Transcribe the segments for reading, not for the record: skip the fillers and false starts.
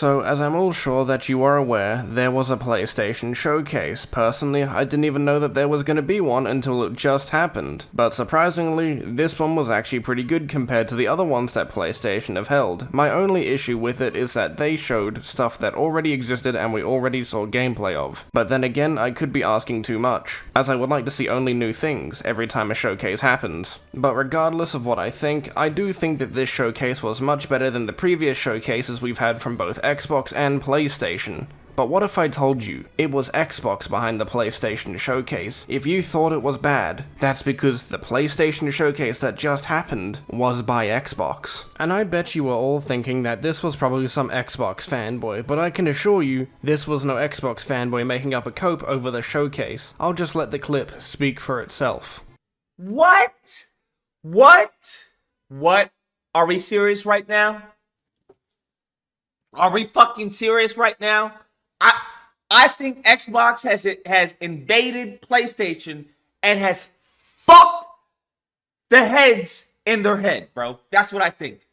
So, as I'm all sure that you are aware, there was a PlayStation showcase. Personally, I didn't even know that there was going to be one until it just happened. But surprisingly, this one was actually pretty good compared to the other ones that PlayStation have held. My only issue with it is that they showed stuff that already existed and we already saw gameplay of. But then again, I could be asking too much, as I would like to see only new things every time a showcase happens. But regardless of what I do think that this showcase was much better than the previous showcases we've had from both Xbox and PlayStation. But what if I told you it was Xbox behind the PlayStation showcase? If you thought it was bad, that's because the PlayStation showcase that just happened was by Xbox. And I bet you were all thinking that this was probably some Xbox fanboy, but I can assure you, this was no Xbox fanboy making up a cope over the showcase. I'll just let the clip speak for itself. What? What? Are we serious right now? Are we fucking serious right now? I think Xbox has invaded PlayStation and has fucked the heads in their head, bro. That's what I think.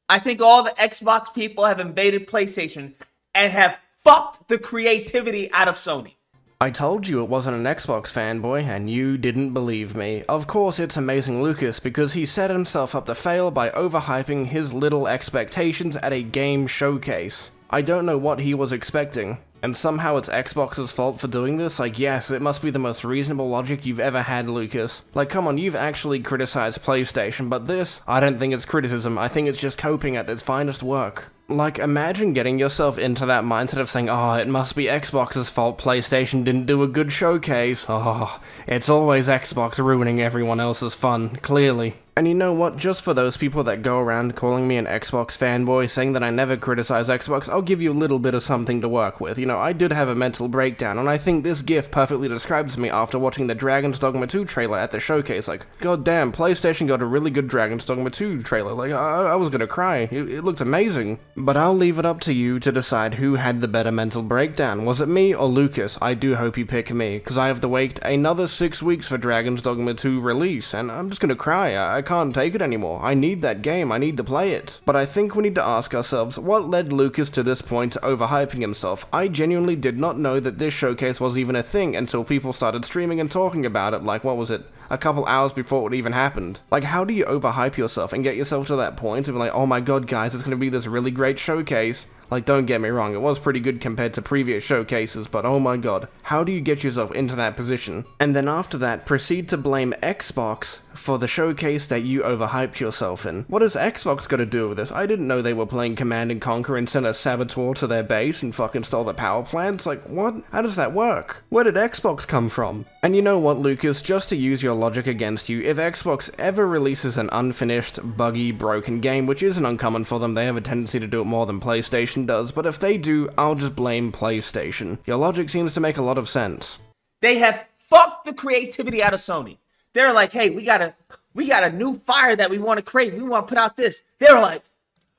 I think all the Xbox people have invaded PlayStation and have fucked the creativity out of Sony. I told you it wasn't an Xbox fanboy, and you didn't believe me. Of course it's Amazing Lucas, because he set himself up to fail by overhyping his little expectations at a game showcase. I don't know what he was expecting, and somehow it's Xbox's fault for doing this? Like, yes, it must be the most reasonable logic you've ever had, Lucas. Like, come on, you've actually criticized PlayStation, but this, I don't think it's criticism, I think it's just coping at its finest work. Like, imagine getting yourself into that mindset of saying, oh, it must be Xbox's fault PlayStation didn't do a good showcase. Oh, it's always Xbox ruining everyone else's fun, clearly. And you know what, just for those people that go around calling me an Xbox fanboy, saying that I never criticize Xbox, I'll give you a little bit of something to work with. You know, I did have a mental breakdown, and I think this GIF perfectly describes me after watching the Dragon's Dogma 2 trailer at the showcase. Like, goddamn, PlayStation got a really good Dragon's Dogma 2 trailer. Like, I was gonna cry. It looked amazing. But I'll leave it up to you to decide who had the better mental breakdown. Was it me or Lucas? I do hope you pick me, because I have to wait another 6 weeks for Dragon's Dogma 2 release, and I'm just gonna cry. I can't take it anymore. I need that game. I need to play it. But I think we need to ask ourselves, what led Lucas to this point to overhyping himself? I genuinely did not know that this showcase was even a thing until people started streaming and talking about it, like, what was it? A couple hours before it even happened. Like, how do you overhype yourself and get yourself to that point of like, oh my god guys, it's gonna be this really great showcase? Like, don't get me wrong, it was pretty good compared to previous showcases, but oh my god, how do you get yourself into that position? And then after that, proceed to blame Xbox for the showcase that you overhyped yourself in. What has Xbox got to do with this? I didn't know they were playing Command & Conquer and sent a saboteur to their base and fucking stole the power plants. Like, what? How does that work? Where did Xbox come from? And you know what, Lucas, just to use your logic against you, if Xbox ever releases an unfinished, buggy, broken game, which isn't uncommon for them, they have a tendency to do it more than PlayStation does, but if they do, I'll just blame PlayStation. Your logic seems to make a lot of sense. They have fucked the creativity out of Sony. They're like, hey, we got a new fire that we want to create. We want to put out this. They're like,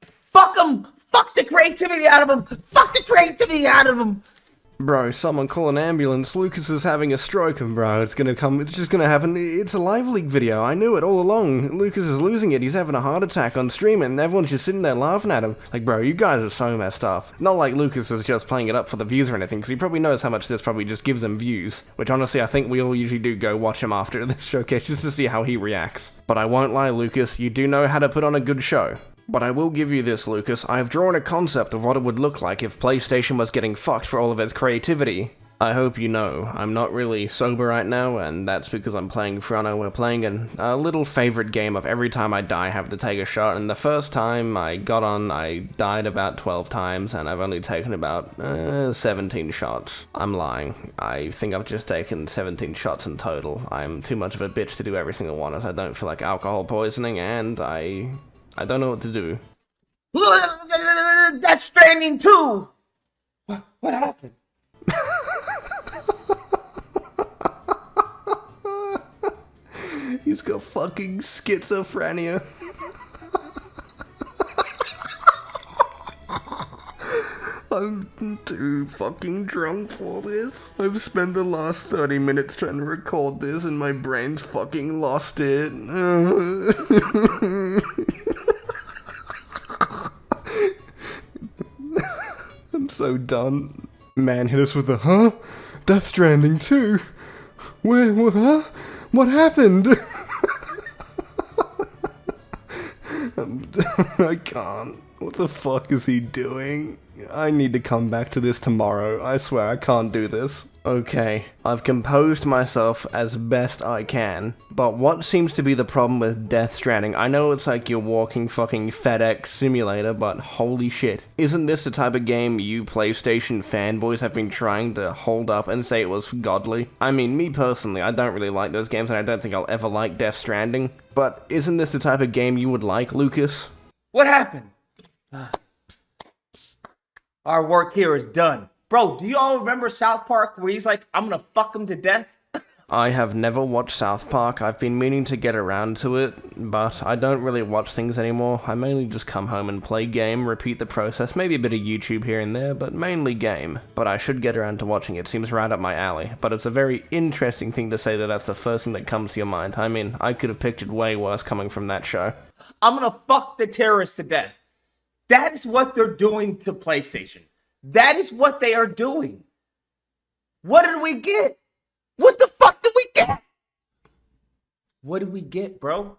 fuck them. Fuck the creativity out of them. Fuck the creativity out of them. Bro, someone call an ambulance. Lucas is having a stroke, and bro, it's just gonna happen. It's a live leak video. I knew it all along. Lucas is losing it. He's having a heart attack on stream, and everyone's just sitting there laughing at him. Like, bro, you guys are so messed up. Not like Lucas is just playing it up for the views or anything, because he probably knows how much this probably just gives him views. Which, honestly, I think we all usually do go watch him after this showcase just to see how he reacts. But I won't lie, Lucas, you do know how to put on a good show. But I will give you this, Lucas, I have drawn a concept of what it would look like if PlayStation was getting fucked for all of its creativity. I hope you know, I'm not really sober right now, and that's because I'm playing Frono. We're playing a little favorite game of every time I die I have to take a shot, and the first time I got on, I died about 12 times, and I've only taken about 17 shots. I'm lying. I think I've just taken 17 shots in total. I'm too much of a bitch to do every single one, as I don't feel like alcohol poisoning, and I don't know what to do. That's Stranding 2! What happened? He's got fucking schizophrenia. I'm too fucking drunk for this. I've spent the last 30 minutes trying to record this and my brain's fucking lost it. I'm so done. Man hit us with a, huh? Death Stranding 2? Where, huh? What happened? I can't. What the fuck is he doing? I need to come back to this tomorrow. I swear I can't do this. Okay, I've composed myself as best I can, but what seems to be the problem with Death Stranding? I know it's like your walking fucking FedEx simulator, but holy shit. Isn't this the type of game you PlayStation fanboys have been trying to hold up and say it was godly? I mean, me personally, I don't really like those games and I don't think I'll ever like Death Stranding, but isn't this the type of game you would like, Lucas? What happened? Our work here is done. Bro, do you all remember South Park where he's like, I'm gonna fuck him to death? I have never watched South Park. I've been meaning to get around to it, but I don't really watch things anymore. I mainly just come home and play game, repeat the process, maybe a bit of YouTube here and there, but mainly game. But I should get around to watching it. Seems right up my alley. But it's a very interesting thing to say that that's the first thing that comes to your mind. I mean, I could have pictured way worse coming from that show. I'm gonna fuck the terrorists to death. That is what they're doing to PlayStation. That is what they are doing. What did we get? What the fuck did we get? What did we get, bro?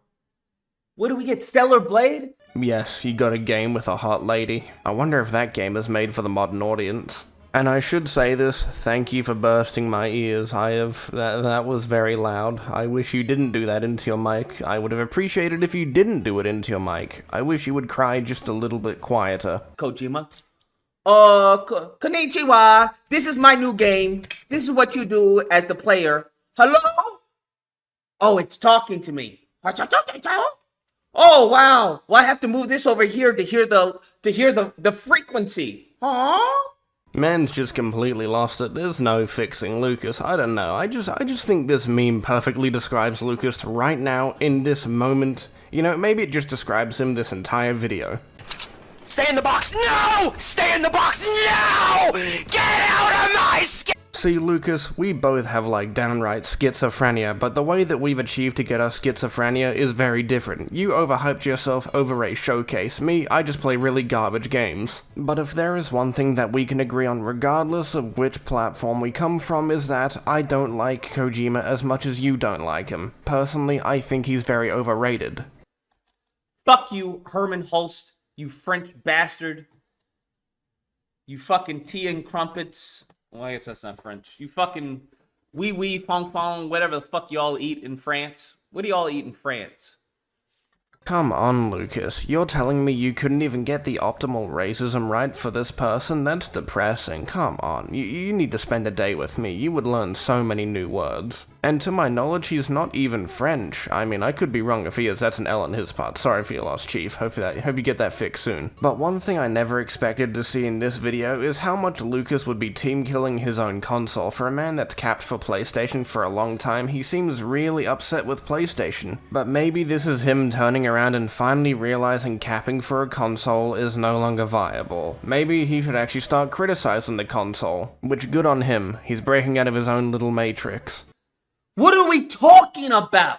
What did we get? Stellar Blade? Yes, you got a game with a hot lady. I wonder if that game is made for the modern audience. And I should say this, thank you for bursting my ears. That was very loud. I wish you didn't do that into your mic. I would have appreciated if you didn't do it into your mic. I wish you would cry just a little bit quieter. Kojima? Konnichiwa. This is my new game. This is what you do as the player. Hello? Oh, it's talking to me. Oh, wow. Well, I have to move this over here to hear the frequency. Huh? Man's just completely lost it. There's no fixing Lucas. I don't know. I just think this meme perfectly describes Lucas right now in this moment. You know, maybe it just describes him this entire video. Stay in the box! No! Stay in the box! No! Get out of my skin! See, Lucas, we both have, like, downright schizophrenia, but the way that we've achieved to get our schizophrenia is very different. You overhyped yourself over a showcase. Me, I just play really garbage games. But if there is one thing that we can agree on regardless of which platform we come from is that I don't like Kojima as much as you don't like him. Personally, I think he's very overrated. Fuck you, Herman Hulst, you French bastard. You fucking tea and crumpets. Well, I guess that's not French. You fucking wee fong fong, whatever the fuck y'all eat in France. What do y'all eat in France? Come on, Lucas. You're telling me you couldn't even get the optimal racism right for this person? That's depressing. Come on. You need to spend a day with me. You would learn so many new words. And to my knowledge, he's not even French. I mean, I could be wrong if he is. That's an L on his part. Sorry for your loss, Chief. Hope you get that fixed soon. But one thing I never expected to see in this video is how much Lucas would be team-killing his own console. For a man that's capped for PlayStation for a long time, he seems really upset with PlayStation. But maybe this is him turning around and finally realizing capping for a console is no longer viable. Maybe he should actually start criticizing the console. Which, good on him. He's breaking out of his own little matrix. What are we talking about?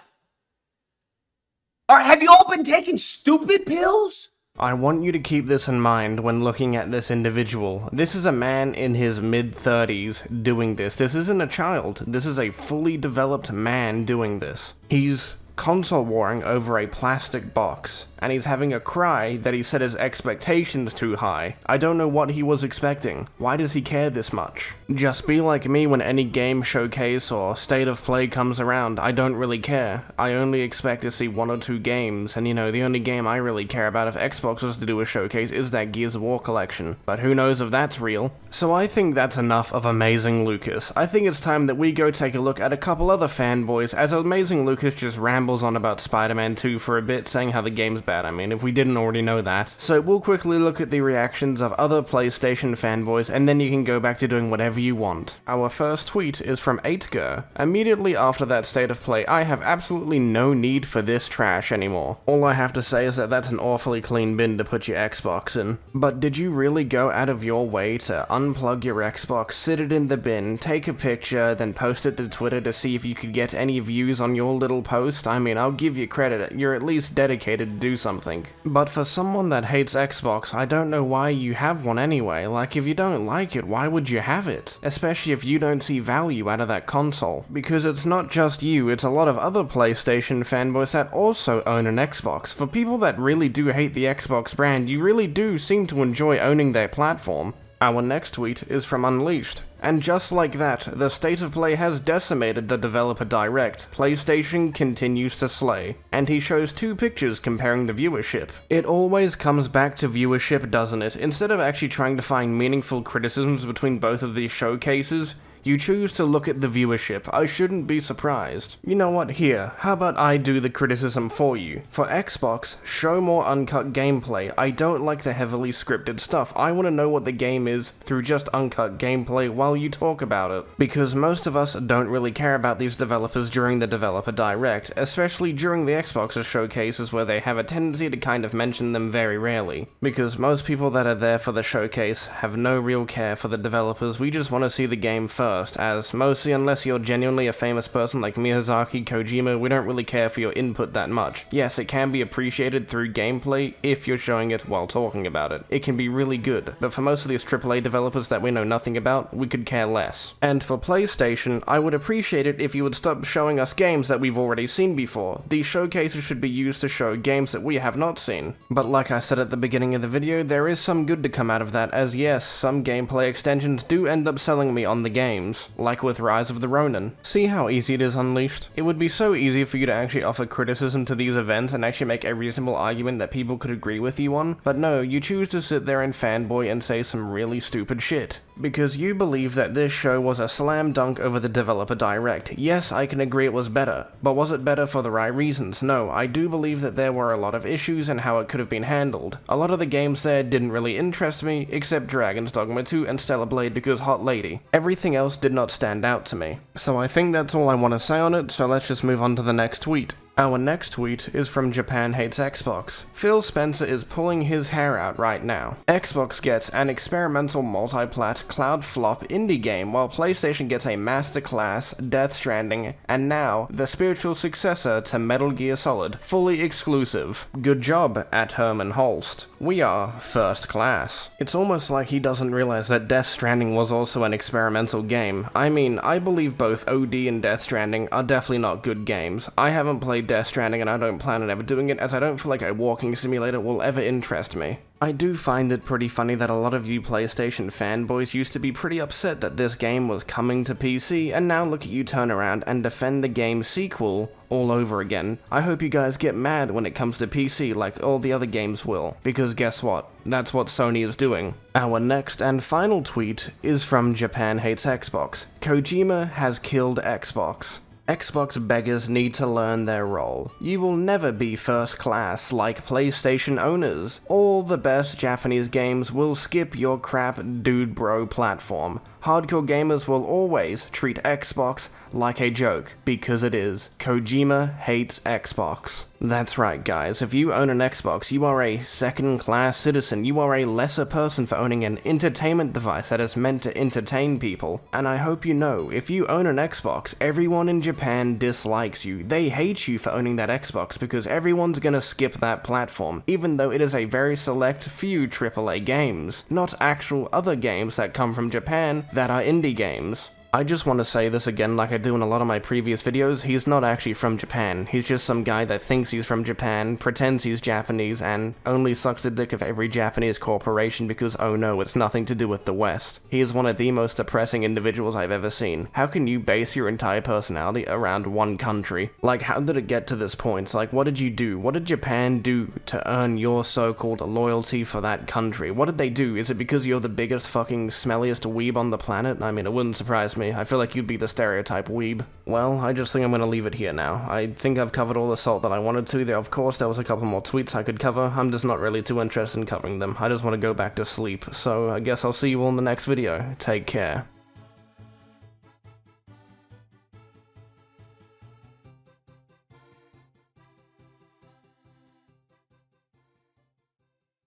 Have you all been taking stupid pills? I want you to keep this in mind when looking at this individual. This is a man in his mid-30s doing this. This isn't a child. This is a fully developed man doing this. He's console warring over a plastic box, and he's having a cry that he set his expectations too high. I don't know what he was expecting. Why does he care this much? Just be like me when any game showcase or state of play comes around. I don't really care. I only expect to see 1 or 2 games, and you know, the only game I really care about if Xbox was to do a showcase is that Gears of War collection. But who knows if that's real? So I think that's enough of Amazing Lucas. I think it's time that we go take a look at a couple other fanboys, as Amazing Lucas just rambles on about Spider-Man 2 for a bit, saying how the game's bad. I mean, if we didn't already know that. So we'll quickly look at the reactions of other PlayStation fanboys, and then you can go back to doing whatever you want. Our first tweet is from 8ger. Immediately after that state of play, I have absolutely no need for this trash anymore. All I have to say is that that's an awfully clean bin to put your Xbox in. But did you really go out of your way to unplug your Xbox, sit it in the bin, take a picture, then post it to Twitter to see if you could get any views on your little post? I mean, I'll give you credit, you're at least dedicated to do something. But for someone that hates Xbox, I don't know why you have one anyway. Like, if you don't like it, why would you have it? Especially if you don't see value out of that console. Because it's not just you, it's a lot of other PlayStation fanboys that also own an Xbox. For people that really do hate the Xbox brand, you really do seem to enjoy owning their platform. Our next tweet is from Unleashed. And just like that, the state of play has decimated the developer direct. PlayStation continues to slay. And he shows 2 pictures comparing the viewership. It always comes back to viewership, doesn't it? Instead of actually trying to find meaningful criticisms between both of these showcases, you choose to look at the viewership. I shouldn't be surprised. You know what, here, how about I do the criticism for you? For Xbox, show more uncut gameplay. I don't like the heavily scripted stuff. I want to know what the game is through just uncut gameplay while you talk about it. Because most of us don't really care about these developers during the developer direct, especially during the Xbox's showcases where they have a tendency to kind of mention them very rarely. Because most people that are there for the showcase have no real care for the developers. We just want to see the game first. As mostly, unless you're genuinely a famous person like Miyazaki, Kojima, we don't really care for your input that much. Yes, it can be appreciated through gameplay if you're showing it while talking about it. It can be really good, but for most of these AAA developers that we know nothing about, we could care less. And for PlayStation, I would appreciate it if you would stop showing us games that we've already seen before. These showcases should be used to show games that we have not seen. But like I said at the beginning of the video, there is some good to come out of that, as yes, some gameplay extensions do end up selling me on the game. Like with Rise of the Ronin. See how easy it is, Unleashed? It would be so easy for you to actually offer criticism to these events and actually make a reasonable argument that people could agree with you on, but no, you choose to sit there and fanboy and say some really stupid shit. Because you believe that this show was a slam dunk over the developer direct. Yes, I can agree it was better, but was it better for the right reasons? No, I do believe that there were a lot of issues and how it could have been handled. A lot of the games there didn't really interest me, except Dragon's Dogma 2 and Stellar Blade because Hot Lady. Everything else did not stand out to me. So I think that's all I want to say on it, so let's just move on to the next tweet. Our next tweet is from Japan Hates Xbox. Phil Spencer is pulling his hair out right now. Xbox gets an experimental multi-plat cloud flop indie game, while PlayStation gets a masterclass Death Stranding, and now the spiritual successor to Metal Gear Solid, fully exclusive. Good job at Herman Holst. We are first class. It's almost like he doesn't realize that Death Stranding was also an experimental game. I mean, I believe both OD and Death Stranding are definitely not good games. I haven't played Death Stranding and I don't plan on ever doing it, as I don't feel like a walking simulator will ever interest me. I do find it pretty funny that a lot of you PlayStation fanboys used to be pretty upset that this game was coming to PC, and now look at you turn around and defend the game's sequel all over again. I hope you guys get mad when it comes to PC like all the other games will, because guess what? That's what Sony is doing. Our next and final tweet is from Japan Hates Xbox. Kojima has killed Xbox. Xbox beggars need to learn their role. You will never be first class like PlayStation owners. All the best Japanese games will skip your crap dude bro platform. Hardcore gamers will always treat Xbox like a joke, because it is. Kojima hates Xbox. That's right, guys. If you own an Xbox, you are a second-class citizen. You are a lesser person for owning an entertainment device that is meant to entertain people. And I hope you know, if you own an Xbox, everyone in Japan dislikes you. They hate you for owning that Xbox because everyone's gonna skip that platform, even though it is a very select few AAA games, not actual other games that come from Japan that are indie games. I just want to say this again like I do in a lot of my previous videos, he's not actually from Japan. He's just some guy that thinks he's from Japan, pretends he's Japanese, and only sucks the dick of every Japanese corporation because oh no, it's nothing to do with the West. He is one of the most depressing individuals I've ever seen. How can you base your entire personality around one country? Like, how did it get to this point? Like, what did you do? What did Japan do to earn your so-called loyalty for that country? What did they do? Is it because you're the biggest fucking smelliest weeb on the planet? I mean, it wouldn't surprise me. I feel like you'd be the stereotype weeb. Well, I just think I'm gonna leave it here now. I think I've covered all the salt that I wanted to. Of course, there was a couple more tweets I could cover. I'm just not really too interested in covering them. I just want to go back to sleep. So I guess I'll see you all in the next video. Take care.